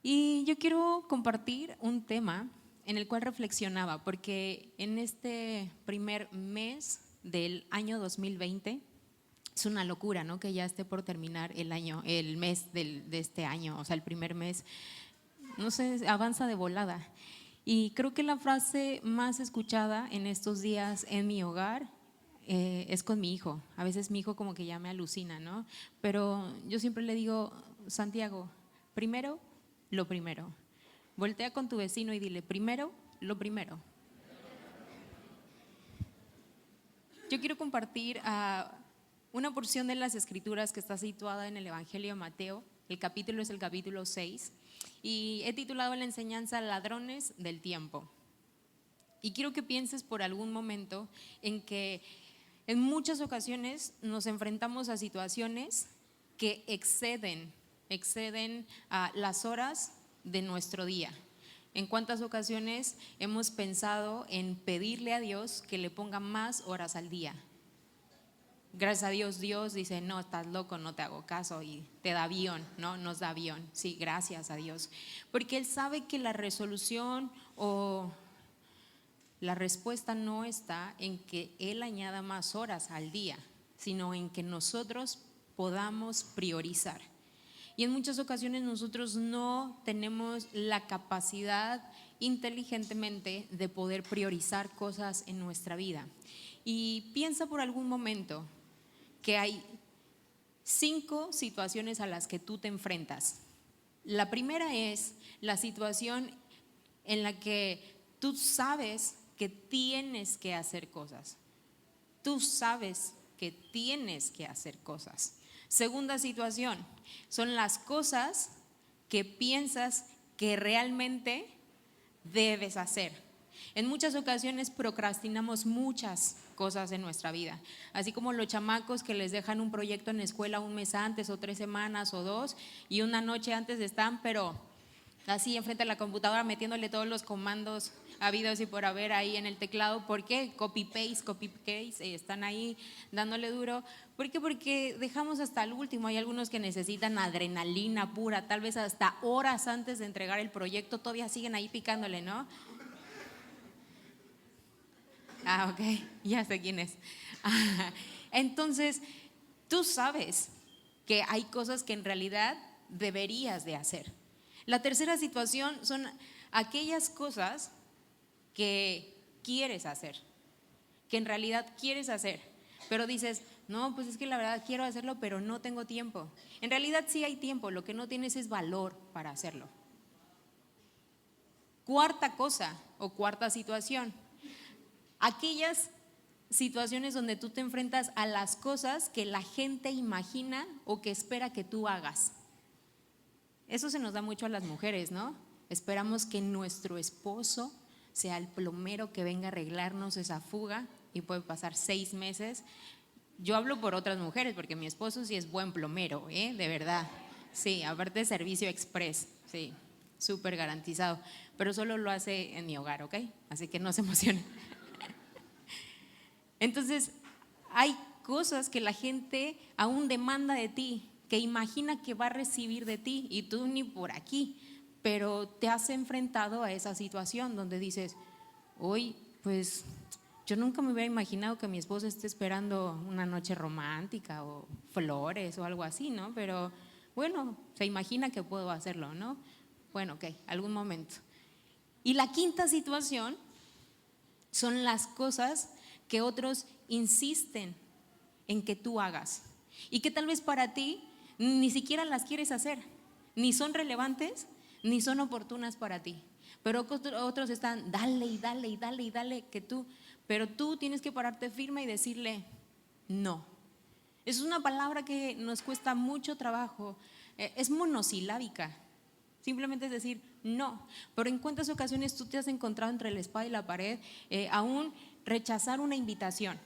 Y yo quiero compartir un tema en el cual reflexionaba, porque en este primer mes del año 2020 es una locura, ¿no? Que ya esté por terminar el año, el mes de este año, o sea, el primer mes, no sé, avanza de volada. Y creo que la frase más escuchada en estos días en mi hogar es con mi hijo. A veces mi hijo como que ya me alucina, ¿no? Pero yo siempre le digo, Santiago, primero lo primero. Voltea con tu vecino y dile, primero lo primero. Yo quiero compartir una porción de las escrituras que está situada en el Evangelio de Mateo. El capítulo es el capítulo 6 y he titulado la enseñanza Ladrones del tiempo. Y quiero que pienses por algún momento en que en muchas ocasiones nos enfrentamos a situaciones que exceden las horas de nuestro día. ¿En cuántas ocasiones hemos pensado en pedirle a Dios que le ponga más horas al día? Gracias a Dios, Dios dice, no, estás loco, no te hago caso y te da avión, ¿no? Nos da avión, sí, gracias a Dios. Porque Él sabe que la resolución o la respuesta no está en que Él añada más horas al día, sino en que nosotros podamos priorizar. Y en muchas ocasiones nosotros no tenemos la capacidad inteligentemente de poder priorizar cosas en nuestra vida. Y piensa por algún momento que hay 5 situaciones a las que tú te enfrentas. La primera es la situación en la que tú sabes que tienes que hacer cosas. Tú sabes que tienes que hacer cosas. Segunda situación, son las cosas que piensas que realmente debes hacer. En muchas ocasiones procrastinamos muchas cosas en nuestra vida, así como los chamacos que les dejan un proyecto en la escuela un mes antes o 3 semanas o 2 y una noche antes están, pero así enfrente a la computadora metiéndole todos los comandos habidos y por haber ahí en el teclado. ¿Por qué? Copy paste, están ahí dándole duro. ¿Por qué? Porque dejamos hasta el último. Hay algunos que necesitan adrenalina pura, tal vez hasta horas antes de entregar el proyecto todavía siguen ahí picándole, ¿no? Ok, ya sé quién es. Entonces, tú sabes que hay cosas que en realidad deberías de hacer. La tercera situación son aquellas cosas que quieres hacer, que en realidad quieres hacer, pero dices, no, pues es que la verdad quiero hacerlo, pero no tengo tiempo. En realidad sí hay tiempo, lo que no tienes es valor para hacerlo. Cuarta cosa o cuarta situación, aquellas situaciones donde tú te enfrentas a las cosas que la gente imagina o que espera que tú hagas. Eso se nos da mucho a las mujeres, ¿no? Esperamos que nuestro esposo sea el plomero que venga a arreglarnos esa fuga y puede pasar 6 meses. Yo hablo por otras mujeres porque mi esposo sí es buen plomero, de verdad. Sí, aparte de servicio express, sí, súper garantizado. Pero solo lo hace en mi hogar, ¿ok? Así que no se emocionen. Entonces, hay cosas que la gente aún demanda de ti, que imagina que va a recibir de ti y tú ni por aquí, pero te has enfrentado a esa situación donde dices, hoy pues yo nunca me hubiera imaginado que mi esposo esté esperando una noche romántica o flores o algo así, ¿no? Pero bueno, se imagina que puedo hacerlo, ¿no? Bueno, ok, algún momento. Y la quinta situación son las cosas que otros insisten en que tú hagas y que tal vez para ti ni siquiera las quieres hacer, ni son relevantes, ni son oportunas para ti. Pero otros están, dale y dale y dale y dale, pero tú tienes que pararte firme y decirle no. Es una palabra que nos cuesta mucho trabajo, es monosilábica. Simplemente es decir no, pero en cuántas ocasiones tú te has encontrado entre la espada y la pared, aún rechazar una invitación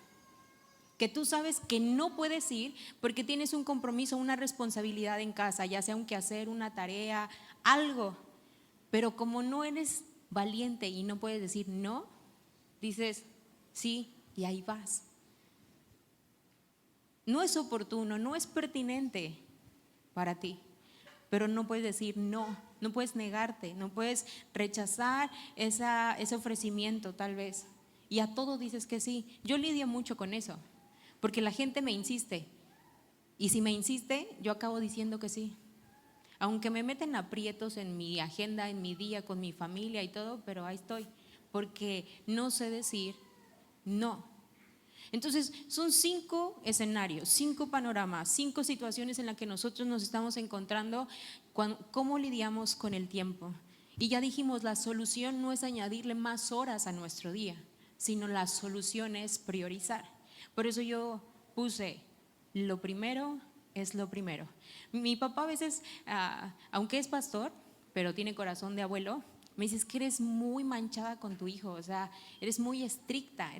que tú sabes que no puedes ir porque tienes un compromiso, una responsabilidad en casa, ya sea un quehacer, una tarea, algo, pero como no eres valiente y no puedes decir no, dices sí y ahí vas. No es oportuno, no es pertinente para ti, pero no puedes decir no no puedes negarte, no puedes rechazar ese ofrecimiento tal vez. Y a todo dices que sí. Yo lidio mucho con eso, porque la gente me insiste. Y si me insiste, yo acabo diciendo que sí. Aunque me meten aprietos en mi agenda, en mi día, con mi familia y todo, pero ahí estoy, porque no sé decir no. Entonces, son 5 escenarios, 5 panoramas, 5 situaciones en las que nosotros nos estamos encontrando, cómo lidiamos con el tiempo. Y ya dijimos, la solución no es añadirle más horas a nuestro día, sino la solución es priorizar. Por eso yo puse, lo primero es lo primero. Mi papá a veces, aunque es pastor, pero tiene corazón de abuelo, me dice, es que eres muy manchada con tu hijo, o sea, eres muy estricta.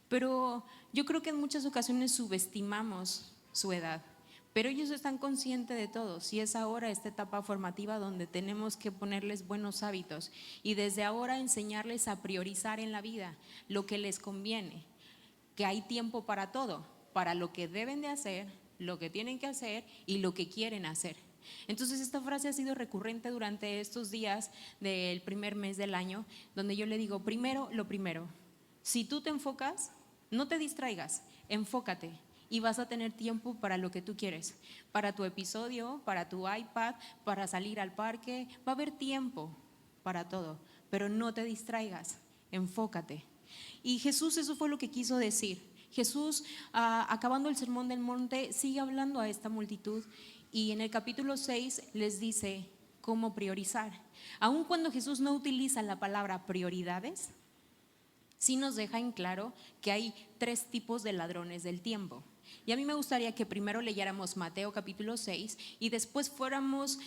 Pero yo creo que en muchas ocasiones subestimamos su edad. Pero ellos están conscientes de todo. Si es ahora esta etapa formativa donde tenemos que ponerles buenos hábitos y desde ahora enseñarles a priorizar en la vida lo que les conviene, que hay tiempo para todo, para lo que deben de hacer, lo que tienen que hacer y lo que quieren hacer. Entonces esta frase ha sido recurrente durante estos días del primer mes del año, donde yo le digo, primero lo primero. Si tú te enfocas, no te distraigas, enfócate y vas a tener tiempo para lo que tú quieres, para tu episodio, para tu iPad, para salir al parque, va a haber tiempo para todo, pero no te distraigas, enfócate. Y Jesús eso fue lo que quiso decir. Jesús, acabando el sermón del monte, sigue hablando a esta multitud y en el capítulo 6 les dice cómo priorizar. Aun cuando Jesús no utiliza la palabra prioridades, sí nos deja en claro que hay 3 tipos de ladrones del tiempo. Y a mí me gustaría que primero leyéramos Mateo capítulo 6 y después fuéramos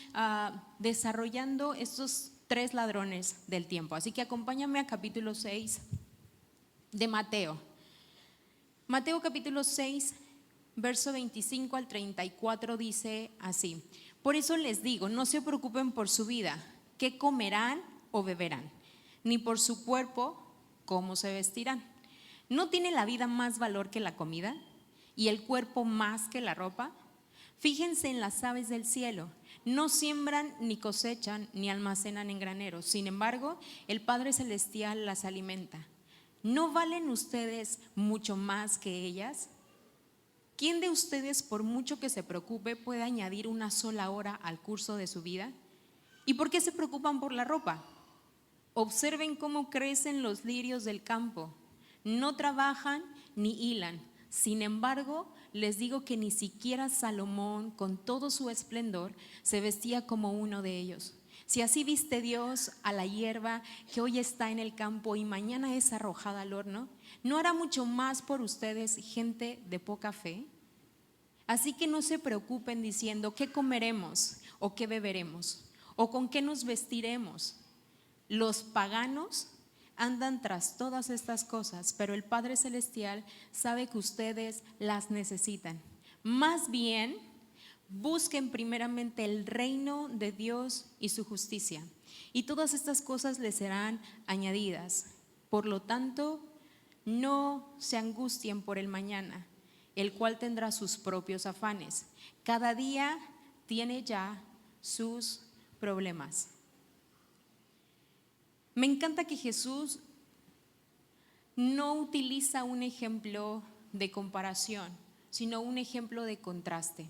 desarrollando estos 3 ladrones del tiempo. Así que acompáñame a capítulo 6 de Mateo. Mateo capítulo 6, verso 25 al 34 dice así: por eso les digo, no se preocupen por su vida, qué comerán o beberán, ni por su cuerpo, cómo se vestirán. ¿No tiene la vida más valor que la comida y el cuerpo más que la ropa? Fíjense en las aves del cielo, no siembran ni cosechan ni almacenan en graneros, sin embargo, el Padre Celestial las alimenta. ¿No valen ustedes mucho más que ellas? ¿Quién de ustedes, por mucho que se preocupe, puede añadir una sola hora al curso de su vida? ¿Y por qué se preocupan por la ropa? Observen cómo crecen los lirios del campo. No trabajan ni hilan. Sin embargo, les digo que ni siquiera Salomón, con todo su esplendor, se vestía como uno de ellos. Si así viste Dios a la hierba que hoy está en el campo y mañana es arrojada al horno, ¿no hará mucho más por ustedes, gente de poca fe? Así que no se preocupen diciendo qué comeremos o qué beberemos o con qué nos vestiremos. Los paganos andan tras todas estas cosas, pero el Padre Celestial sabe que ustedes las necesitan. Más bien, busquen primeramente el reino de Dios y su justicia, y todas estas cosas les serán añadidas. Por lo tanto, no se angustien por el mañana, el cual tendrá sus propios afanes. Cada día tiene ya sus problemas. Me encanta que Jesús no utiliza un ejemplo de comparación, sino un ejemplo de contraste.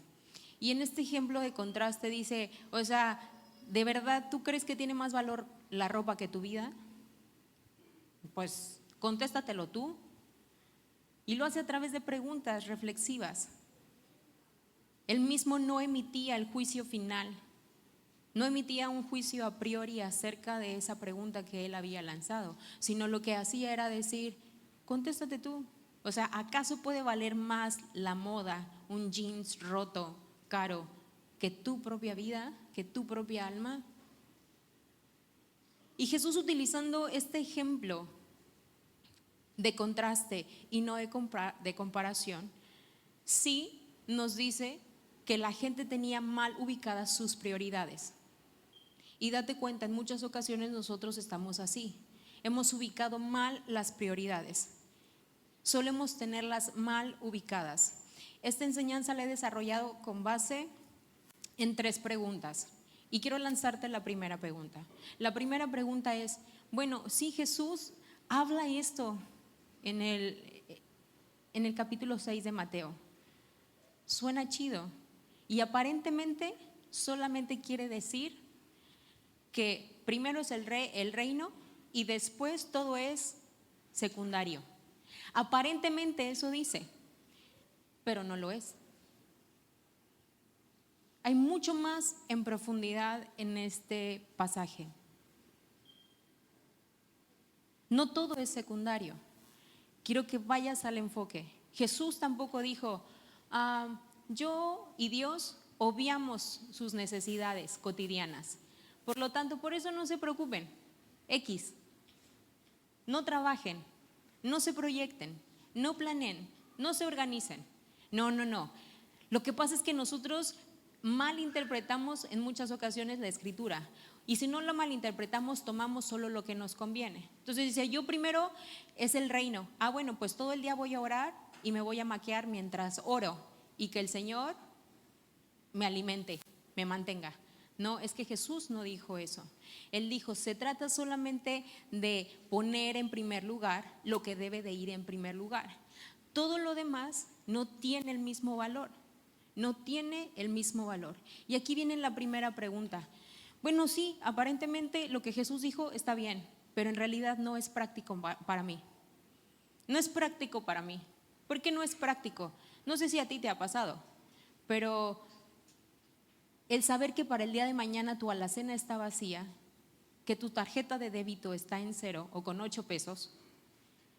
Y en este ejemplo de contraste dice, o sea, ¿de verdad tú crees que tiene más valor la ropa que tu vida? Pues contéstatelo tú. Y lo hace a través de preguntas reflexivas. Él mismo no emitía el juicio final, no emitía un juicio a priori acerca de esa pregunta que él había lanzado, sino lo que hacía era decir, contéstate tú. O sea, ¿acaso puede valer más la moda, un jeans roto, caro, que tu propia vida, que tu propia alma? Y Jesús, utilizando este ejemplo de contraste y no de comparación, sí nos dice que la gente tenía mal ubicadas sus prioridades. Y date cuenta, en muchas ocasiones nosotros estamos así. Hemos ubicado mal las prioridades. Solemos tenerlas mal ubicadas. Esta enseñanza la he desarrollado con base en 3 preguntas. Y quiero lanzarte la primera pregunta. La primera pregunta es, bueno, si Jesús habla esto en el capítulo 6 de Mateo, suena chido y aparentemente solamente quiere decir que primero es el reino y después todo es secundario. Aparentemente eso dice, pero no lo es. Hay mucho más en profundidad en este pasaje. No todo es secundario. Quiero que vayas al enfoque. Jesús tampoco dijo, yo y Dios obviamos sus necesidades cotidianas. Por lo tanto, por eso no se preocupen. X, no trabajen, no se proyecten, no planeen, no se organicen. No. Lo que pasa es que nosotros malinterpretamos en muchas ocasiones la escritura. Y si no lo malinterpretamos, tomamos solo lo que nos conviene. Entonces dice, yo primero es el reino. Bueno, pues todo el día voy a orar y me voy a maquiar mientras oro. Y que el Señor me alimente, me mantenga. No, es que Jesús no dijo eso. Él dijo, se trata solamente de poner en primer lugar lo que debe de ir en primer lugar. Todo lo demás no tiene el mismo valor. No tiene el mismo valor. Y aquí viene la primera pregunta. Bueno, sí, aparentemente lo que Jesús dijo está bien, pero en realidad no es práctico para mí. No es práctico para mí. ¿Por qué no es práctico? No sé si a ti te ha pasado, pero el saber que para el día de mañana tu alacena está vacía, que tu tarjeta de débito está en 0 o con 8 pesos,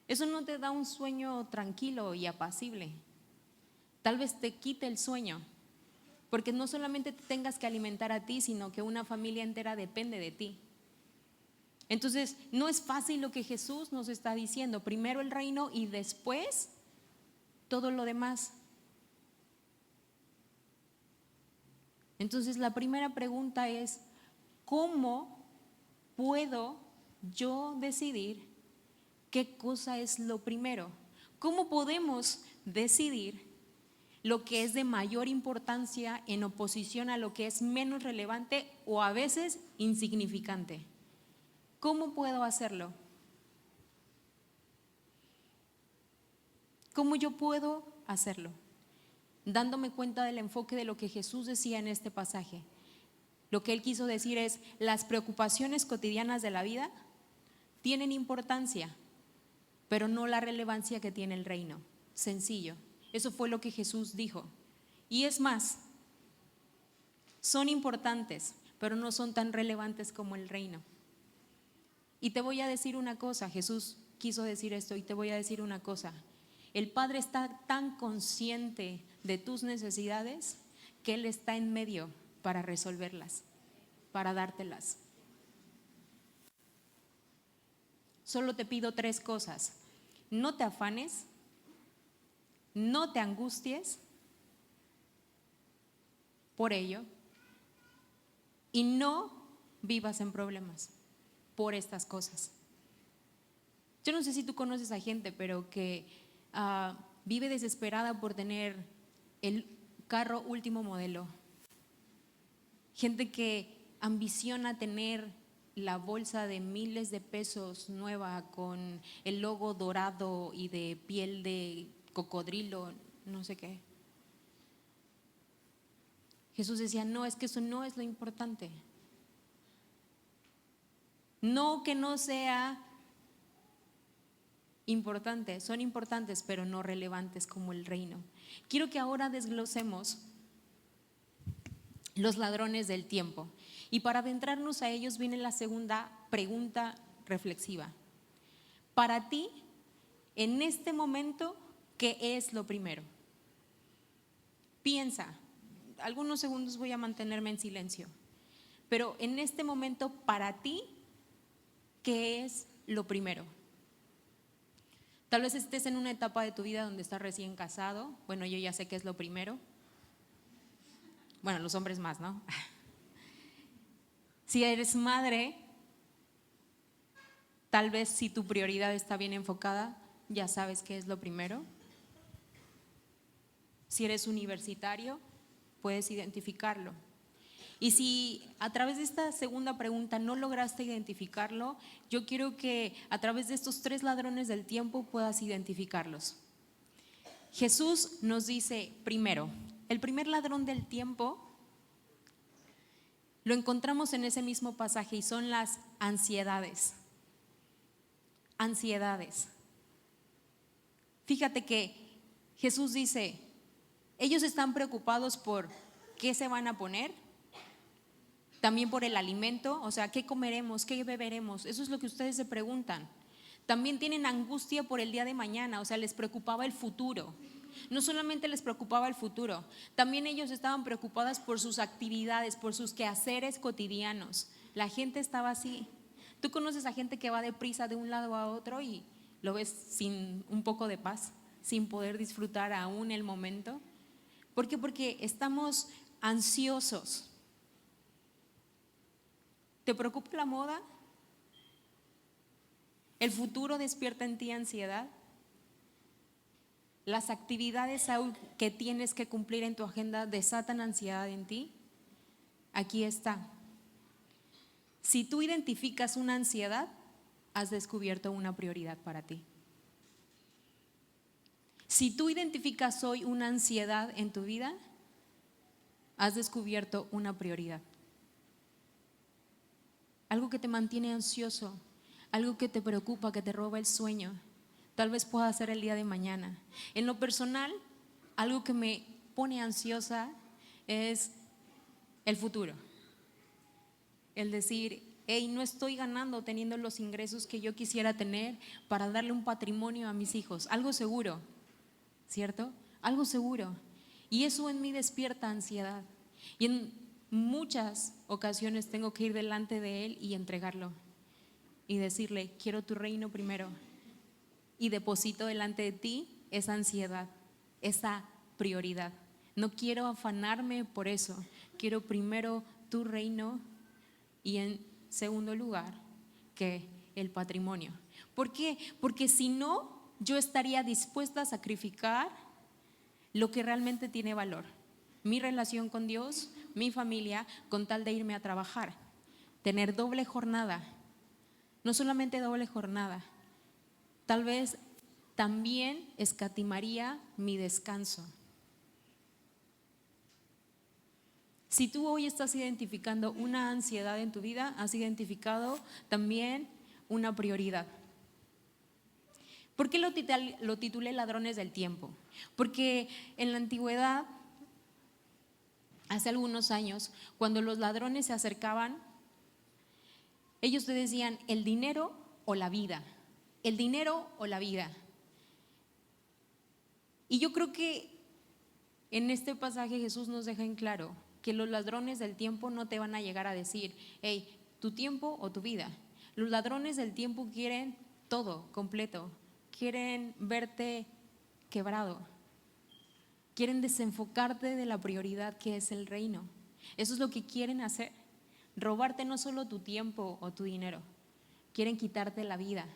eso no te da un sueño tranquilo y apacible. Tal vez te quite el sueño, porque no solamente te tengas que alimentar a ti, sino que una familia entera depende de ti. Entonces, no es fácil lo que Jesús nos está diciendo. Primero el reino y después todo lo demás. Entonces, la primera pregunta es, ¿cómo puedo yo decidir qué cosa es lo primero? ¿Cómo podemos decidir lo que es de mayor importancia en oposición a lo que es menos relevante o a veces insignificante? ¿Cómo puedo hacerlo? ¿Cómo yo puedo hacerlo? Dándome cuenta del enfoque de lo que Jesús decía en este pasaje. Lo que él quiso decir es, las preocupaciones cotidianas de la vida tienen importancia, pero no la relevancia que tiene el reino. Sencillo. Eso fue lo que Jesús dijo. Y es más, son importantes, pero no son tan relevantes como el reino. Y te voy a decir una cosa, Jesús quiso decir esto y te voy a decir una cosa. El Padre está tan consciente de tus necesidades que Él está en medio para resolverlas, para dártelas. Solo te pido 3 cosas. No te afanes, no te angusties por ello y no vivas en problemas por estas cosas. Yo no sé si tú conoces a gente, pero que vive desesperada por tener el carro último modelo. Gente que ambiciona tener la bolsa de miles de pesos nueva con el logo dorado y de piel de cocodrilo, no sé qué. Jesús decía, no, es que eso no es lo importante. No que no sea importante, son importantes, pero no relevantes como el reino. Quiero que ahora desglosemos los ladrones del tiempo. Y para adentrarnos a ellos viene la segunda pregunta reflexiva. Para ti, en este momento, ¿qué es lo primero? Piensa, algunos segundos voy a mantenerme en silencio, pero en este momento, para ti, ¿qué es lo primero? Tal vez estés en una etapa de tu vida donde estás recién casado. Bueno, yo ya sé qué es lo primero. Bueno, los hombres más, ¿no? Si eres madre, tal vez si tu prioridad está bien enfocada, ya sabes qué es lo primero. Si eres universitario, puedes identificarlo. Y si a través de esta segunda pregunta no lograste identificarlo, yo quiero que a través de estos 3 ladrones del tiempo puedas identificarlos. Jesús nos dice primero, el primer ladrón del tiempo lo encontramos en ese mismo pasaje y son las ansiedades. Ansiedades. Fíjate que Jesús dice, ellos están preocupados por qué se van a poner, también por el alimento, o sea, qué comeremos, qué beberemos, eso es lo que ustedes se preguntan. También tienen angustia por el día de mañana, o sea, les preocupaba el futuro. No solamente les preocupaba el futuro, también ellos estaban preocupadas por sus actividades, por sus quehaceres cotidianos. La gente estaba así. Tú conoces a gente que va deprisa de un lado a otro y lo ves sin un poco de paz, sin poder disfrutar aún el momento. ¿Por qué? Porque estamos ansiosos. ¿Te preocupa la moda? ¿El futuro despierta en ti ansiedad? ¿Las actividades que tienes que cumplir en tu agenda desatan ansiedad en ti? Aquí está. Si tú identificas una ansiedad, has descubierto una prioridad para ti. Si tú identificas hoy una ansiedad en tu vida, has descubierto una prioridad. Algo que te mantiene ansioso, algo que te preocupa, que te roba el sueño, tal vez pueda ser el día de mañana. En lo personal, algo que me pone ansiosa es el futuro. El decir, hey, no estoy ganando teniendo los ingresos que yo quisiera tener para darle un patrimonio a mis hijos. Algo seguro, ¿cierto? Algo seguro. Y eso en mí despierta ansiedad. Y en muchas ocasiones tengo que ir delante de Él y entregarlo. Y decirle, quiero tu reino primero. Y deposito delante de ti esa ansiedad, esa prioridad. No quiero afanarme por eso. Quiero primero tu reino y en segundo lugar que el patrimonio. ¿Por qué? Porque si no, yo estaría dispuesta a sacrificar lo que realmente tiene valor. Mi relación con Dios, mi familia, con tal de irme a trabajar. Tener doble jornada. No solamente doble jornada. Tal vez también escatimaría mi descanso. Si tú hoy estás identificando una ansiedad en tu vida, has identificado también una prioridad. ¿Por qué lo titulé Ladrones del Tiempo? Porque en la antigüedad, hace algunos años, cuando los ladrones se acercaban, ellos te decían el dinero o la vida, el dinero o la vida. Y yo creo que en este pasaje Jesús nos deja en claro que los ladrones del tiempo no te van a llegar a decir, hey, tu tiempo o tu vida. Los ladrones del tiempo quieren todo completo, quieren verte quebrado, quieren desenfocarte de la prioridad que es el reino. Eso es lo que quieren hacer, robarte no solo tu tiempo o tu dinero, quieren quitarte la vida,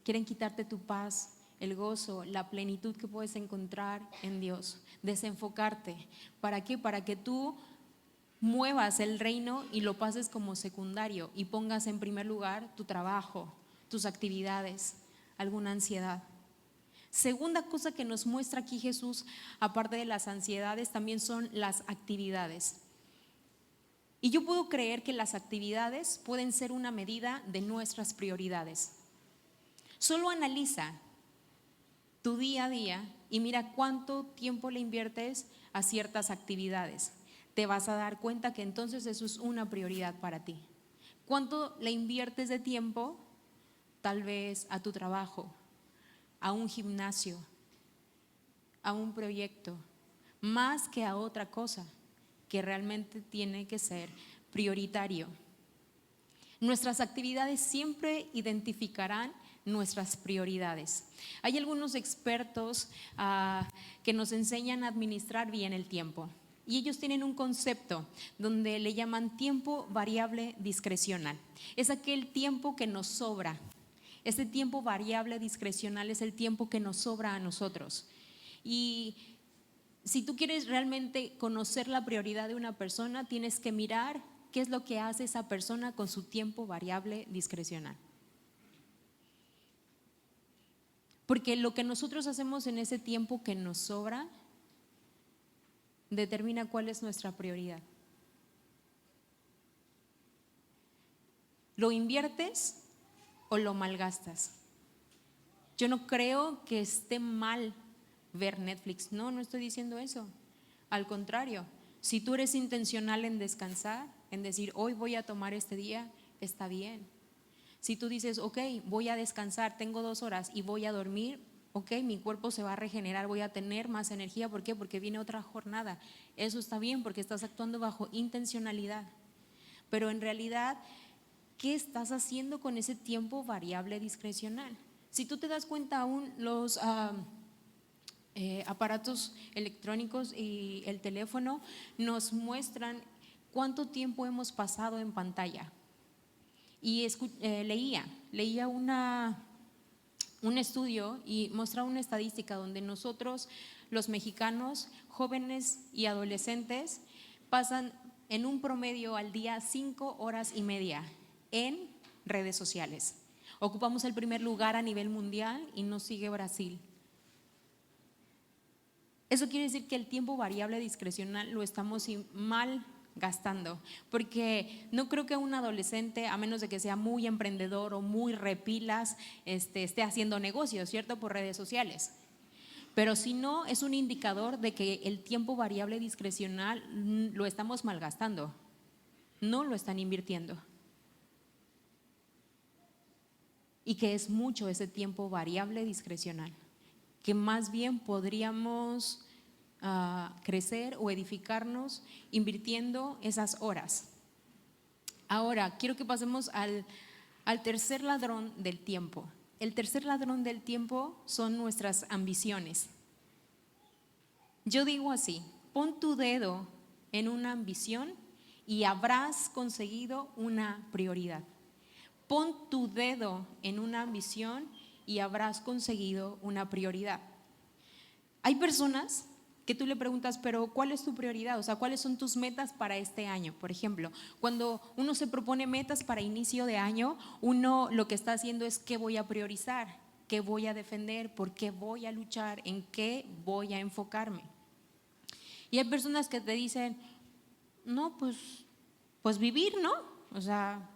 quieren quitarte tu paz, el gozo, la plenitud que puedes encontrar en Dios, desenfocarte. ¿Para qué? Para que tú muevas el reino y lo pases como secundario y pongas en primer lugar tu trabajo, tus actividades, alguna ansiedad. Segunda cosa que nos muestra aquí Jesús, aparte de las ansiedades, también son las actividades. Y yo puedo creer que las actividades pueden ser una medida de nuestras prioridades. Solo analiza tu día a día y mira cuánto tiempo le inviertes a ciertas actividades. Te vas a dar cuenta que entonces eso es una prioridad para ti. ¿Cuánto le inviertes de tiempo? Tal vez a tu trabajo, a un gimnasio, a un proyecto, más que a otra cosa que realmente tiene que ser prioritario. Nuestras actividades siempre identificarán nuestras prioridades. Hay algunos expertos que nos enseñan a administrar bien el tiempo y ellos tienen un concepto donde le llaman tiempo variable discrecional. Es aquel tiempo que nos sobra. Este tiempo variable discrecional es el tiempo que nos sobra a nosotros. Y Si tú quieres realmente conocer la prioridad de una persona, tienes que mirar qué es lo que hace esa persona con su tiempo variable discrecional. Porque lo que nosotros hacemos en ese tiempo que nos sobra determina cuál es nuestra prioridad. ¿Lo inviertes o lo malgastas? Yo no creo que esté mal ver Netflix, no estoy diciendo eso. Al contrario, si tú eres intencional en descansar, en decir hoy voy a tomar este día, está bien. Si tú dices, ok, voy a descansar, tengo 2 horas y voy a dormir, ok, mi cuerpo se va a regenerar, voy a tener más energía. ¿Por qué? Porque viene otra jornada. Eso está bien porque estás actuando bajo intencionalidad. Pero en realidad, ¿qué estás haciendo con ese tiempo variable discrecional? Si tú te das cuenta, aún los aparatos electrónicos y el teléfono nos muestran cuánto tiempo hemos pasado en pantalla. Y leía un estudio y mostraba una estadística donde nosotros, los mexicanos, jóvenes y adolescentes, pasan en un promedio al día 5 horas y media en redes sociales. Ocupamos el primer lugar a nivel mundial y nos sigue Brasil. Eso quiere decir que el tiempo variable discrecional lo estamos mal gastando, porque no creo que un adolescente, a menos de que sea muy emprendedor o muy repilas, esté haciendo negocios, ¿cierto? Por redes sociales. Pero si no, es un indicador de que el tiempo variable discrecional lo estamos malgastando, no lo están invirtiendo. Y que es mucho ese tiempo variable discrecional, que más bien podríamos crecer o edificarnos invirtiendo esas horas. Ahora, quiero que pasemos al tercer ladrón del tiempo. El tercer ladrón del tiempo son nuestras ambiciones. Yo digo así, pon tu dedo en una ambición y habrás conseguido una prioridad. Pon tu dedo en una ambición y habrás conseguido una prioridad. Hay personas que tú le preguntas, pero ¿cuál es tu prioridad? O sea, ¿cuáles son tus metas para este año? Por ejemplo, cuando uno se propone metas para inicio de año, uno lo que está haciendo es qué voy a priorizar, qué voy a defender, por qué voy a luchar, en qué voy a enfocarme. Y hay personas que te dicen, no, pues vivir, ¿no? O sea,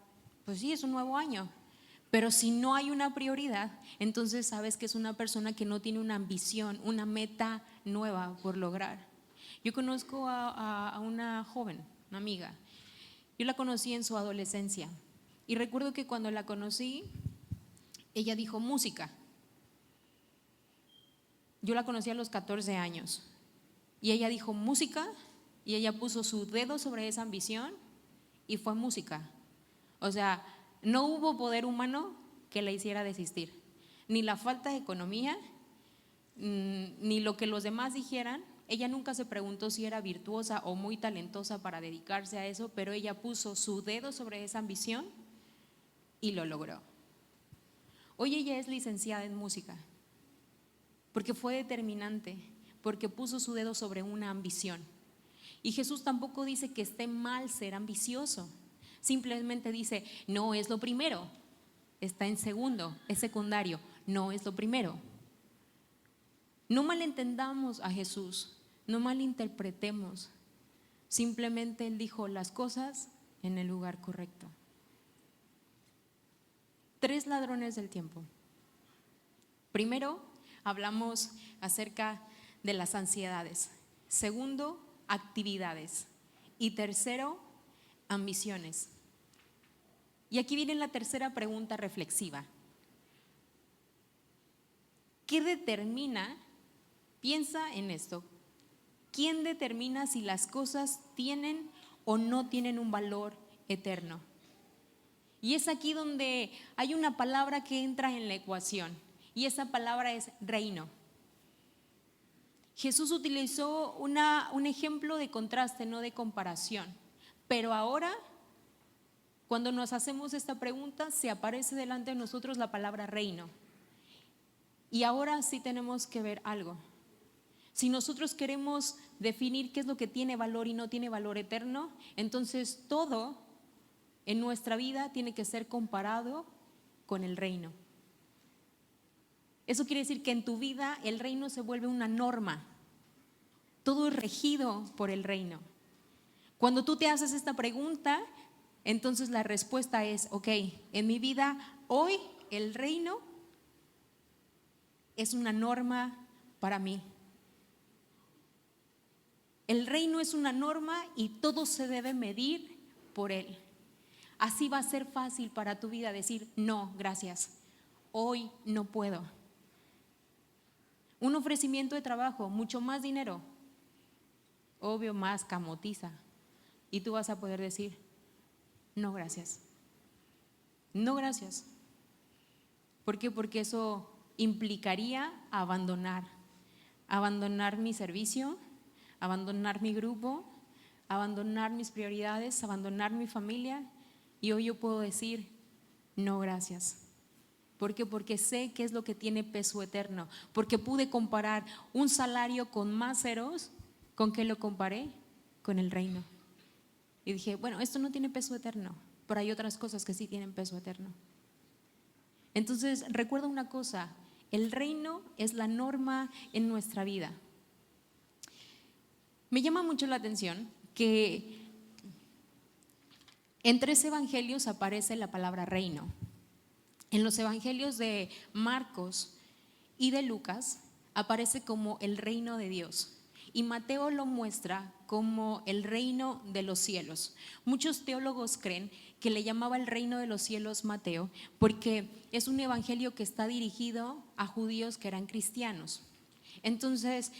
pues sí, es un nuevo año. Pero si no hay una prioridad, entonces sabes que es una persona que no tiene una ambición, una meta nueva por lograr. Yo conozco a una joven, una amiga. Yo la conocí en su adolescencia y recuerdo que cuando la conocí, ella dijo música. Yo la conocí a los 14 años y ella dijo música y ella puso su dedo sobre esa ambición y fue música. O sea, no hubo poder humano que la hiciera desistir, ni la falta de economía, ni lo que los demás dijeran. Ella nunca se preguntó si era virtuosa o muy talentosa para dedicarse a eso, pero ella puso su dedo sobre esa ambición y lo logró. Hoy ella es licenciada en música, porque fue determinante, porque puso su dedo sobre una ambición. Y Jesús tampoco dice que esté mal ser ambicioso. Simplemente dice, no es lo primero, está en segundo, es secundario, no es lo primero. No malentendamos a Jesús, no malinterpretemos. Simplemente Él dijo las cosas en el lugar correcto. 3 ladrones del tiempo. Primero, hablamos acerca de las ansiedades. Segundo, actividades. Y tercero, ambiciones. Y aquí viene la tercera pregunta reflexiva. ¿Qué determina? Piensa en esto. ¿Quién determina si las cosas tienen o no tienen un valor eterno? Y es aquí donde hay una palabra que entra en la ecuación, y esa palabra es reino. Jesús utilizó un ejemplo de contraste, no de comparación. Pero ahora, cuando nos hacemos esta pregunta, se aparece delante de nosotros la palabra reino. Y ahora sí tenemos que ver algo. Si nosotros queremos definir qué es lo que tiene valor y no tiene valor eterno, entonces todo en nuestra vida tiene que ser comparado con el reino. Eso quiere decir que en tu vida el reino se vuelve una norma. Todo es regido por el reino. Cuando tú te haces esta pregunta, entonces la respuesta es, ok, en mi vida hoy el reino es una norma para mí. El reino es una norma y todo se debe medir por él. Así va a ser fácil para tu vida decir, no, gracias, hoy no puedo. Un ofrecimiento de trabajo, mucho más dinero, obvio más camotiza. Y tú vas a poder decir, no, gracias. No, gracias. ¿Por qué? Porque eso implicaría abandonar mi servicio, abandonar mi grupo, abandonar mis prioridades, abandonar mi familia. Y hoy yo puedo decir, no, gracias. ¿Por qué? Porque sé qué es lo que tiene peso eterno. Porque pude comparar un salario con más ceros. ¿Con qué lo comparé? Con el reino. Y dije, bueno, esto no tiene peso eterno, pero hay otras cosas que sí tienen peso eterno. Entonces, recuerda una cosa, el reino es la norma en nuestra vida. Me llama mucho la atención que en 3 evangelios aparece la palabra reino. En los evangelios de Marcos y de Lucas aparece como el reino de Dios. Y Mateo lo muestra como el reino de los cielos. Muchos teólogos creen que le llamaba el reino de los cielos Mateo porque es un evangelio que está dirigido a judíos que eran cristianos. Entonces,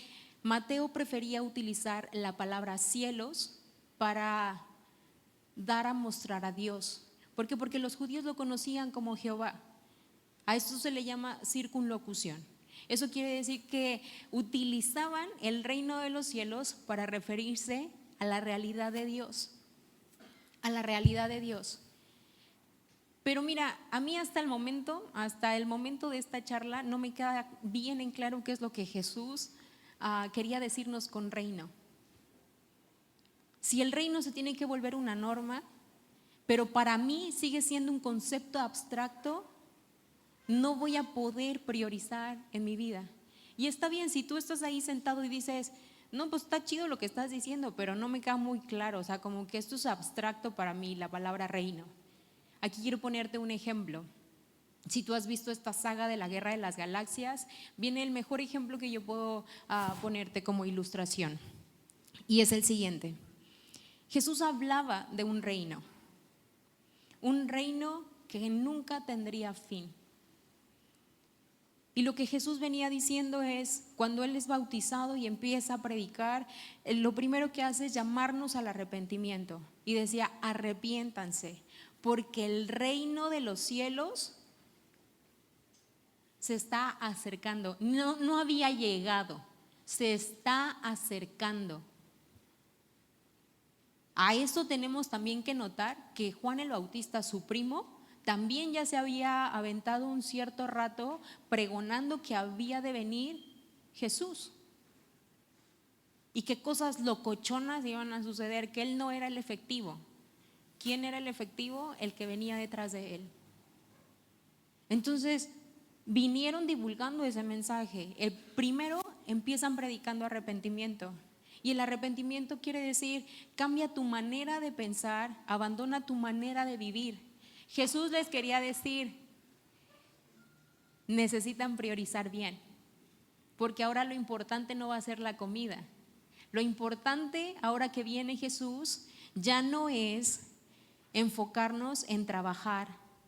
Mateo prefería utilizar la palabra cielos para dar a mostrar a Dios. ¿Por qué? Porque los judíos lo conocían como Jehová. A esto se le llama circunlocución. Eso quiere decir que utilizaban el reino de los cielos para referirse a la realidad de Dios. A la realidad de Dios. Pero mira, a mí hasta el momento de esta charla, no me queda bien en claro qué es lo que Jesús quería decirnos con reino. Si el reino se tiene que volver una norma, pero para mí sigue siendo un concepto abstracto, no voy a poder priorizar en mi vida. Y está bien, si tú estás ahí sentado y dices, no, pues está chido lo que estás diciendo, pero no me queda muy claro, o sea, como que esto es abstracto para mí, la palabra reino. Aquí quiero ponerte un ejemplo. Si tú has visto esta saga de la Guerra de las Galaxias, viene el mejor ejemplo que yo puedo ponerte como ilustración. Y es el siguiente. Jesús hablaba de un reino que nunca tendría fin. Y lo que Jesús venía diciendo es, cuando Él es bautizado y empieza a predicar, lo primero que hace es llamarnos al arrepentimiento. Y decía, arrepiéntanse, porque el reino de los cielos se está acercando. No había llegado, se está acercando. A eso tenemos también que notar que Juan el Bautista, su primo, también ya se había aventado un cierto rato pregonando que había de venir Jesús y qué cosas locochonas iban a suceder, que él no era el efectivo. ¿Quién era el efectivo? El que venía detrás de él. Entonces vinieron divulgando ese mensaje. El primero empiezan predicando arrepentimiento. Y el arrepentimiento quiere decir, cambia tu manera de pensar, abandona tu manera de vivir. Jesús les quería decir, necesitan priorizar bien, porque ahora lo importante no va a ser la comida. Lo importante ahora que viene Jesús ya no es enfocarnos en trabajar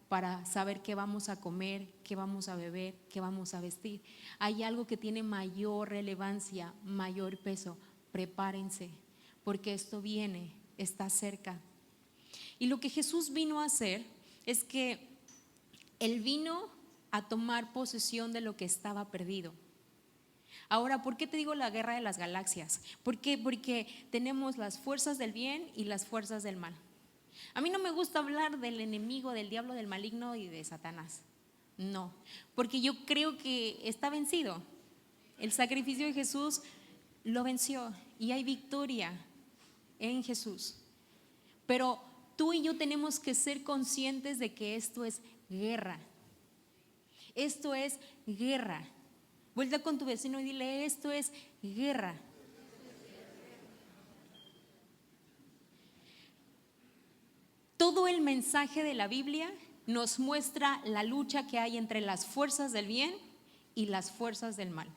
para saber qué vamos a comer, qué vamos a beber, qué vamos a vestir. Hay algo que tiene mayor relevancia, mayor peso. Prepárense, porque esto viene, está cerca. Y lo que Jesús vino a hacer es que Él vino a tomar posesión de lo que estaba perdido. Ahora, ¿por qué te digo la guerra de las galaxias? ¿Por qué? Porque tenemos las fuerzas del bien y las fuerzas del mal. A mí no me gusta hablar del enemigo, del diablo, del maligno y de Satanás. No, porque yo creo que está vencido. El sacrificio de Jesús lo venció y hay victoria en Jesús. Pero tú y yo tenemos que ser conscientes de que esto es guerra. Esto es guerra. Vuelta con tu vecino y dile, esto es guerra. Todo el mensaje de la Biblia nos muestra la lucha que hay entre las fuerzas del bien y las fuerzas del mal.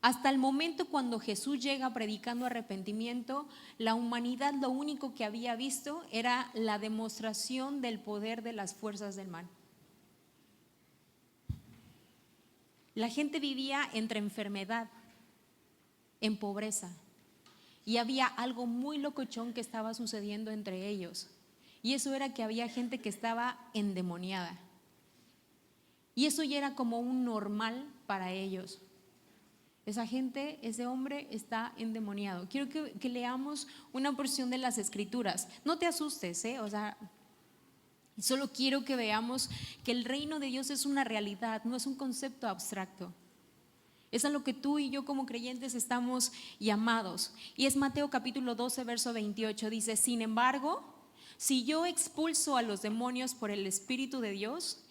Hasta el momento cuando Jesús llega predicando arrepentimiento, la humanidad lo único que había visto era la demostración del poder de las fuerzas del mal. La gente vivía entre enfermedad, en pobreza, y había algo muy locochón que estaba sucediendo entre ellos. Y eso era que había gente que estaba endemoniada. Y eso ya era como un normal para ellos. Esa gente, ese hombre está endemoniado. Quiero que leamos una porción de las Escrituras. No te asustes, o sea, solo quiero que veamos que el reino de Dios es una realidad, no es un concepto abstracto. Es a lo que tú y yo como creyentes estamos llamados. Y es Mateo capítulo 12, verso 28. Dice, sin embargo, si yo expulso a los demonios por el Espíritu de Dios,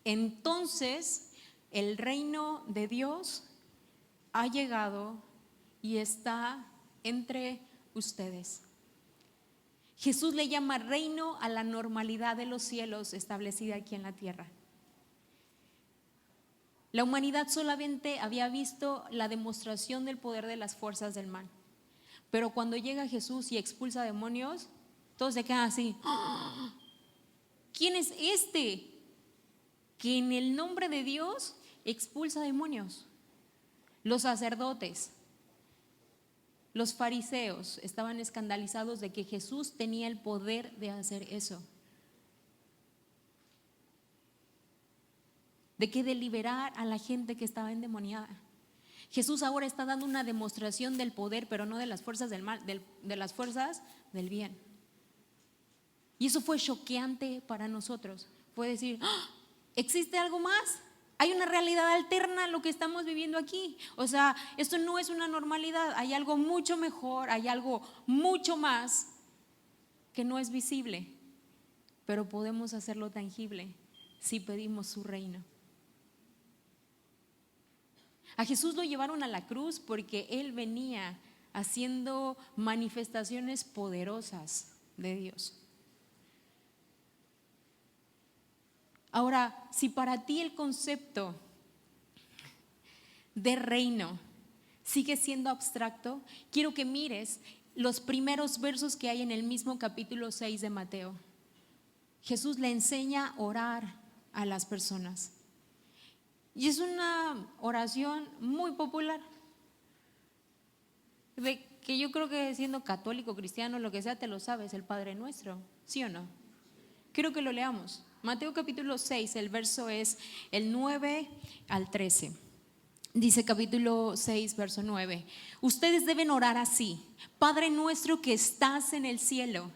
entonces el reino de Dios ha llegado y está entre ustedes. Jesús le llama reino a la normalidad de los cielos establecida aquí en la tierra. La humanidad solamente había visto la demostración del poder de las fuerzas del mal. Pero cuando llega Jesús y expulsa demonios, todos se quedan así. ¡Oh! ¿Quién es este que en el nombre de Dios expulsa demonios? Los sacerdotes, los fariseos estaban escandalizados de que Jesús tenía el poder de hacer eso. De liberar a la gente que estaba endemoniada. Jesús ahora está dando una demostración del poder, pero no de las fuerzas del mal, de las fuerzas del bien. Y eso fue choqueante para nosotros. Fue decir, ¡oh! ¿Existe algo más? Hay una realidad alterna a lo que estamos viviendo aquí. O sea, esto no es una normalidad. Hay algo mucho mejor, hay algo mucho más que no es visible, pero podemos hacerlo tangible si pedimos su reino. A Jesús lo llevaron a la cruz porque Él venía haciendo manifestaciones poderosas de Dios. Ahora, si para ti el concepto de reino sigue siendo abstracto, quiero que mires los primeros versos que hay en el mismo capítulo 6 de Mateo. Jesús le enseña a orar a las personas. Y es una oración muy popular, de que yo creo que siendo católico, cristiano, lo que sea, te lo sabes, el Padre Nuestro, ¿sí o no? Quiero que lo leamos. Mateo capítulo 6, el verso es el 9 al 13. Dice capítulo 6, verso 9. Ustedes deben orar así: Padre nuestro que estás en el cielo,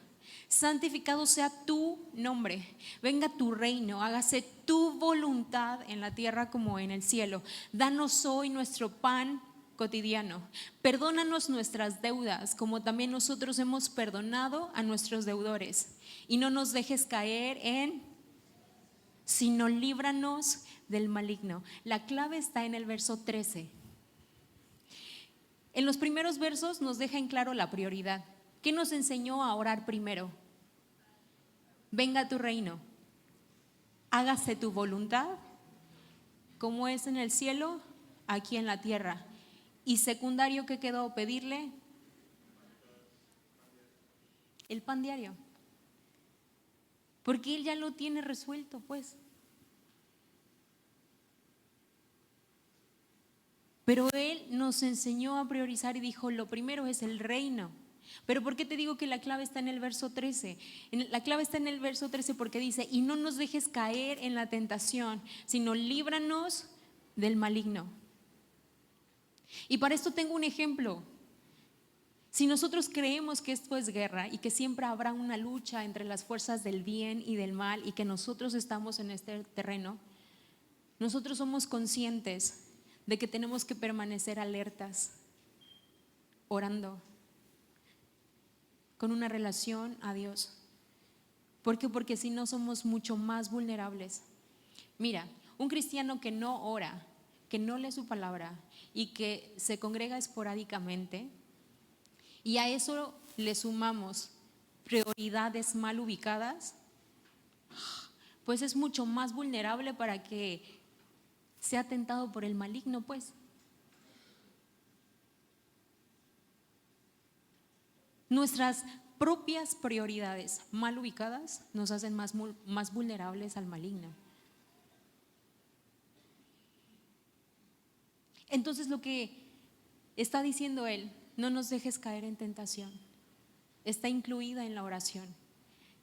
santificado sea tu nombre, venga tu reino, hágase tu voluntad en la tierra como en el cielo. Danos hoy nuestro pan cotidiano. Perdónanos nuestras deudas como también nosotros hemos perdonado a nuestros deudores. Y no nos dejes caer sino líbranos del maligno. La clave está en el verso 13. En los primeros versos nos deja en claro la prioridad. ¿Qué nos enseñó a orar primero? Venga tu reino, hágase tu voluntad, como es en el cielo, aquí en la tierra. Y secundario, ¿qué quedó? Pedirle el pan diario, porque Él ya lo tiene resuelto, pues. Pero Él nos enseñó a priorizar y dijo, lo primero es el reino. Pero ¿por qué te digo que la clave está en el verso 13? La clave está en el verso 13 porque dice, y no nos dejes caer en la tentación, sino líbranos del maligno. Y para esto tengo un ejemplo. Si nosotros creemos que esto es guerra y que siempre habrá una lucha entre las fuerzas del bien y del mal y que nosotros estamos en este terreno, nosotros somos conscientes de que tenemos que permanecer alertas, orando, con una relación a Dios. ¿Por qué? Porque si no somos mucho más vulnerables. Mira, un cristiano que no ora, que no lee su palabra y que se congrega esporádicamente, y a eso le sumamos prioridades mal ubicadas, pues es mucho más vulnerable para que sea tentado por el maligno, pues. Nuestras propias prioridades mal ubicadas nos hacen más vulnerables al maligno. Entonces lo que está diciendo él, no nos dejes caer en tentación, está incluida en la oración.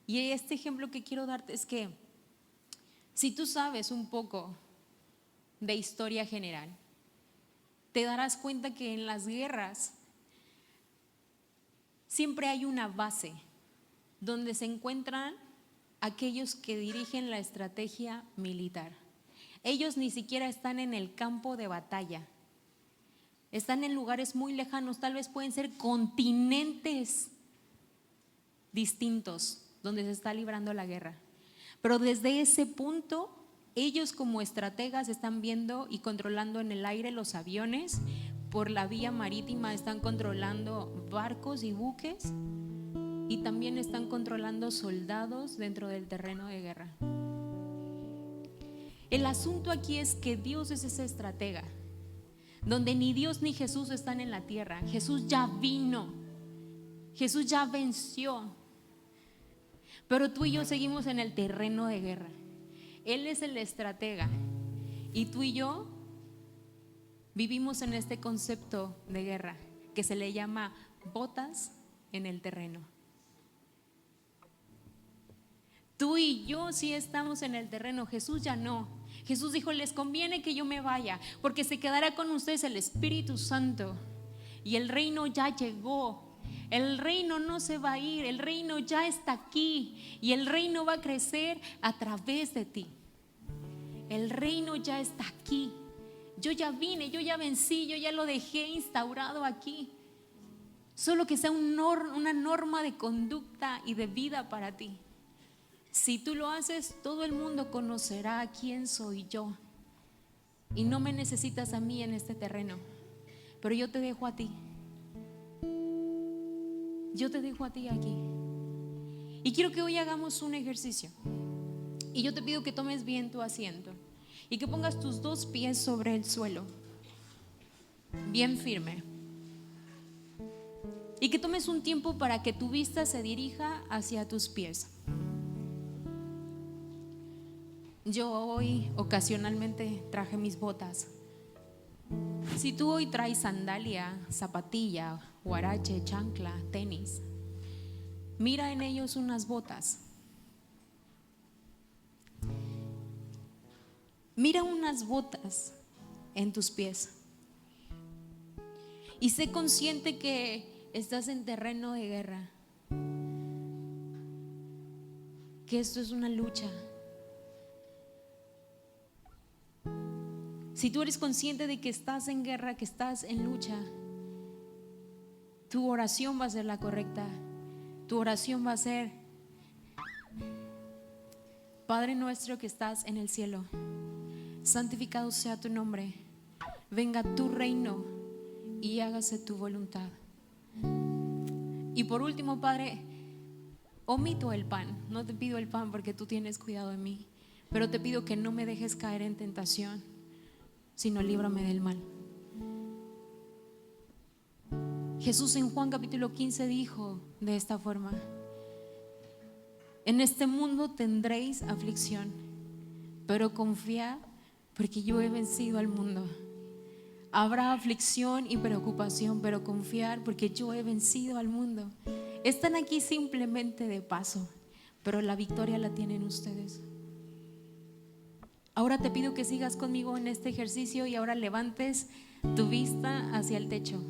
Y este ejemplo que quiero darte es que si tú sabes un poco de historia general, te darás cuenta que en las guerras siempre hay una base donde se encuentran aquellos que dirigen la estrategia militar. Ellos ni siquiera están en el campo de batalla, están en lugares muy lejanos, tal vez pueden ser continentes distintos donde se está librando la guerra. Pero desde ese punto, ellos como estrategas están viendo y controlando en el aire los aviones, por la vía marítima están controlando barcos y buques, y también están controlando soldados dentro del terreno de guerra. El asunto aquí es que Dios es ese estratega, donde ni Dios ni Jesús están en la tierra. Jesús ya vino, Jesús ya venció, pero tú y yo seguimos en el terreno de guerra. Él es el estratega y tú y yo vivimos en este concepto de guerra que se le llama botas en el terreno. Tú y yo sí estamos en el terreno, Jesús ya no. Jesús dijo: les conviene que yo me vaya, porque se quedará con ustedes el Espíritu Santo y el reino ya llegó. El reino no se va a ir, el reino ya está aquí y el reino va a crecer a través de ti. El reino ya está aquí. Yo ya vine, yo ya vencí, yo ya lo dejé instaurado aquí. Solo que sea una norma de conducta y de vida para ti. Si tú lo haces, todo el mundo conocerá quién soy yo. Y no me necesitas a mí en este terreno, pero yo te dejo a ti. Yo te dejo a ti aquí. Y quiero que hoy hagamos un ejercicio. Y yo te pido que tomes bien tu asiento y que pongas tus dos pies sobre el suelo, bien firme. Y que tomes un tiempo para que tu vista se dirija hacia tus pies. Yo hoy ocasionalmente traje mis botas. Si tú hoy traes sandalia, zapatilla, huarache, chancla, tenis, mira en ellos unas botas. Mira unas botas en tus pies. Y sé consciente que estás en terreno de guerra, que esto es una lucha. Si tú eres consciente de que estás en guerra, que estás en lucha, tu oración va a ser la correcta. Tu oración va a ser: Padre nuestro que estás en el cielo, santificado sea tu nombre, venga tu reino y hágase tu voluntad. Y por último, Padre, omito el pan. No te pido el pan porque tú tienes cuidado de mí, pero te pido que no me dejes caer en tentación, sino líbrame del mal. Jesús en Juan capítulo 15 dijo de esta forma: en este mundo tendréis aflicción, pero confiad, porque yo he vencido al mundo. Habrá aflicción y preocupación, pero confiar, porque yo he vencido al mundo. Están aquí simplemente de paso, pero la victoria la tienen ustedes. Ahora te pido que sigas conmigo en este ejercicio y ahora levantes tu vista hacia el techo.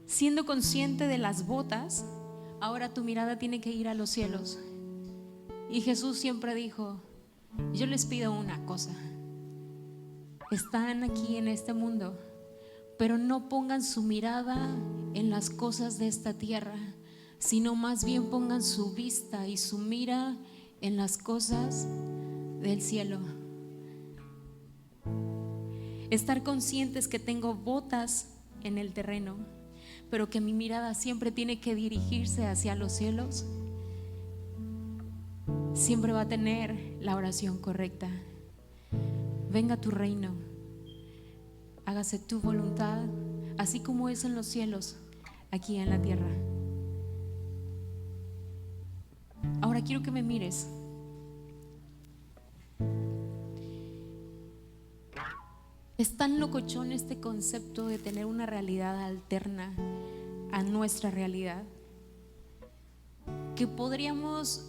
Siendo consciente de las botas, ahora tu mirada tiene que ir a los cielos. Y Jesús siempre dijo: yo les pido una cosa, están aquí en este mundo, pero no pongan su mirada en las cosas de esta tierra, sino más bien pongan su vista y su mira en las cosas del cielo. Estar conscientes que tengo botas en el terreno, pero que mi mirada siempre tiene que dirigirse hacia los cielos, siempre va a tener la oración correcta. Venga tu reino, hágase tu voluntad, así como es en los cielos, aquí en la tierra. Ahora quiero que me mires. Es tan locochón este concepto de tener una realidad alterna a nuestra realidad, que podríamos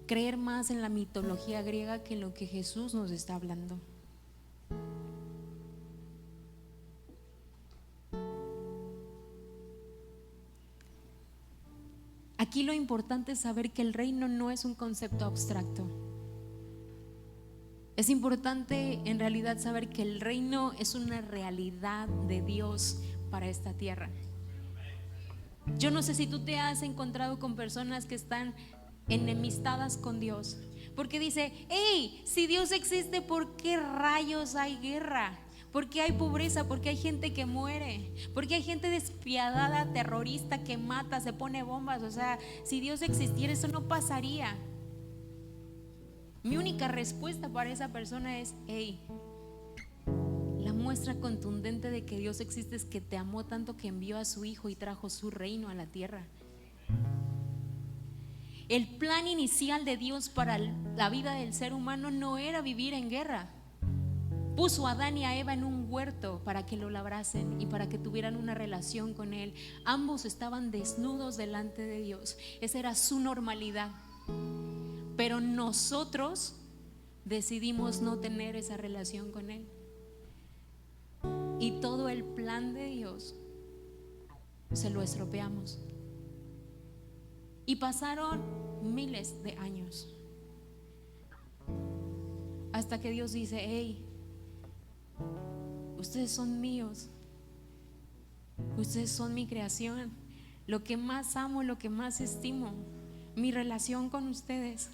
creer más en la mitología griega que en lo que Jesús nos está hablando. Aquí lo importante es saber que el reino no es un concepto abstracto. Es importante en realidad saber que el reino es una realidad de Dios para esta tierra. Yo no sé si tú te has encontrado con personas que están enemistadas con Dios, porque dice: hey, si Dios existe, ¿por qué rayos hay guerra? ¿Por qué hay pobreza? ¿Por qué hay gente que muere? ¿Por qué hay gente despiadada, terrorista, que mata, se pone bombas? O sea, si Dios existiera, eso no pasaría. Mi única respuesta para esa persona es: hey, la muestra contundente de que Dios existe es que te amó tanto que envió a su Hijo y trajo su reino a la tierra. El plan inicial de Dios para la vida del ser humano no era vivir en guerra. Puso a Adán y a Eva en un huerto para que lo labrasen y para que tuvieran una relación con Él. Ambos estaban desnudos delante de Dios. Esa era su normalidad. Pero nosotros decidimos no tener esa relación con Él. Y todo el plan de Dios se lo estropeamos. Y pasaron miles de años hasta que Dios dice: hey, ustedes son míos, ustedes son mi creación, lo que más amo, lo que más estimo, mi relación con ustedes.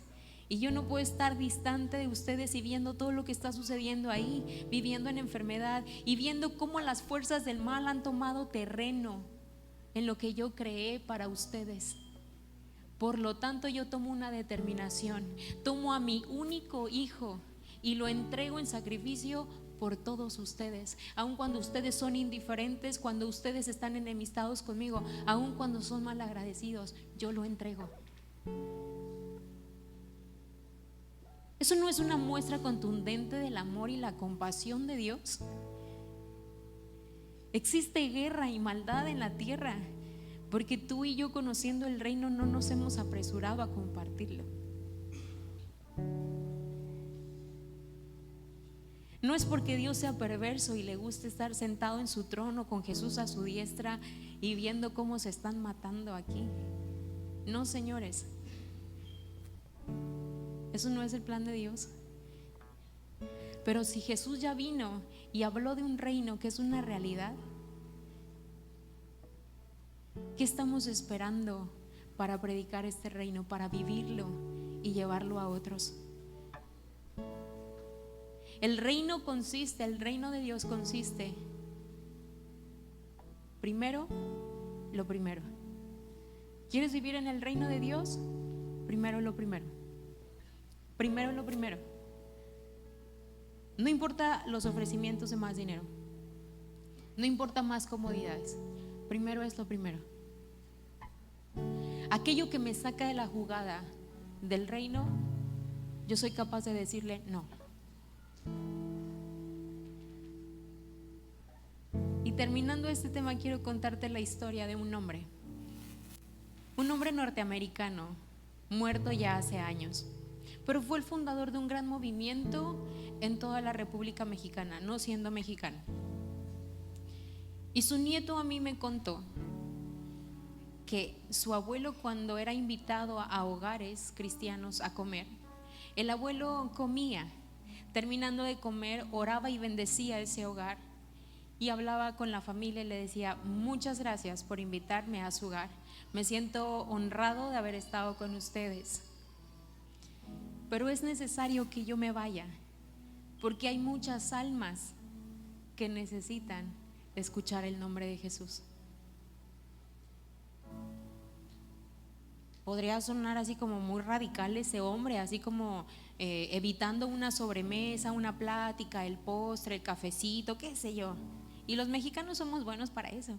Y yo no puedo estar distante de ustedes y viendo todo lo que está sucediendo ahí, viviendo en enfermedad y viendo cómo las fuerzas del mal han tomado terreno en lo que yo creé para ustedes. Por lo tanto, yo tomo una determinación, tomo a mi único hijo y lo entrego en sacrificio por todos ustedes, aun cuando ustedes son indiferentes, cuando ustedes están enemistados conmigo, aun cuando son malagradecidos, yo lo entrego. ¿Eso no es una muestra contundente del amor y la compasión de Dios? Existe guerra y maldad en la tierra porque tú y yo, conociendo el reino, no nos hemos apresurado a compartirlo. No es porque Dios sea perverso y le guste estar sentado en su trono con Jesús a su diestra y viendo cómo se están matando aquí. No, señores, eso no es el plan de Dios. Pero si Jesús ya vino y habló de un reino que es una realidad, ¿qué estamos esperando para predicar este reino, para vivirlo y llevarlo a otros? El reino de Dios consiste, primero, lo primero. ¿Quieres vivir en el reino de Dios? Primero lo primero. Primero lo primero. No importa los ofrecimientos de más dinero, no importa más comodidades. Primero es lo primero. Aquello que me saca de la jugada del reino, yo soy capaz de decirle no. Y terminando este tema, quiero contarte la historia de un hombre norteamericano, muerto ya hace años, pero fue el fundador de un gran movimiento en toda la República Mexicana, no siendo mexicano. Y su nieto a mí me contó que su abuelo, cuando era invitado a hogares cristianos a comer, el abuelo comía Terminando de comer, oraba y bendecía ese hogar y hablaba con la familia y le decía: muchas gracias por invitarme a su hogar, me siento honrado de haber estado con ustedes, pero es necesario que yo me vaya porque hay muchas almas que necesitan escuchar el nombre de Jesús. Podría sonar así como muy radical ese hombre, así como evitando una sobremesa, una plática, el postre, el cafecito, qué sé yo. Y los mexicanos somos buenos para eso.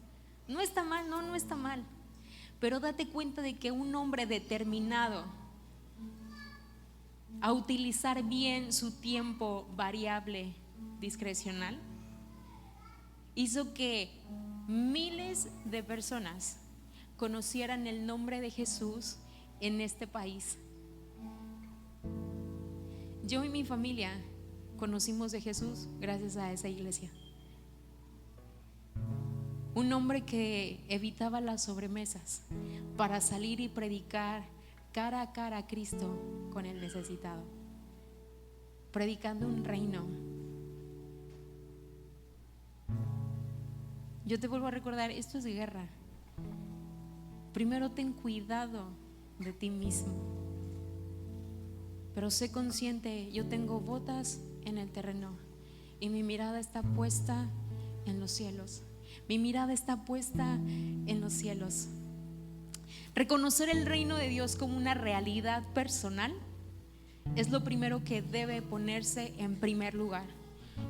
No está mal, no está mal. Pero date cuenta de que un hombre determinado a utilizar bien su tiempo variable, discrecional, hizo que miles de personas conocieran el nombre de Jesús en este país. Yo y mi familia conocimos de Jesús gracias a esa iglesia. Un hombre que evitaba las sobremesas para salir y predicar cara a cara a Cristo con el necesitado, predicando un reino. Yo te vuelvo a recordar, esto es guerra. Primero ten cuidado de ti mismo, pero sé consciente, yo tengo botas en el terreno y mi mirada está puesta en los cielos. Mi mirada está puesta en los cielos. Reconocer el reino de Dios como una realidad personal es lo primero que debe ponerse en primer lugar.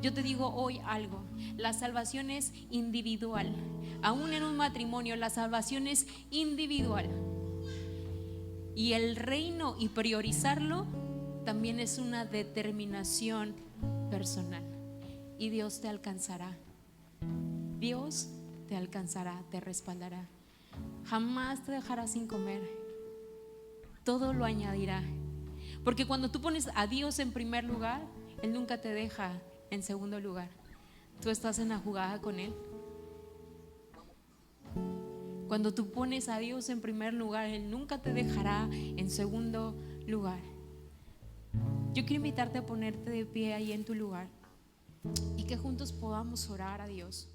Yo te digo hoy algo: la salvación es individual. Aún en un matrimonio la salvación es individual. Y el reino y priorizarlo también es una determinación personal. Y Dios te alcanzará. Dios te alcanzará, te respaldará. Jamás te dejará sin comer. Todo lo añadirá. Porque cuando tú pones a Dios en primer lugar, Él nunca te deja en segundo lugar. Tú estás en la jugada con Él. Cuando tú pones a Dios en primer lugar, Él nunca te dejará en segundo lugar. Yo quiero invitarte a ponerte de pie ahí en tu lugar y que juntos podamos orar a Dios.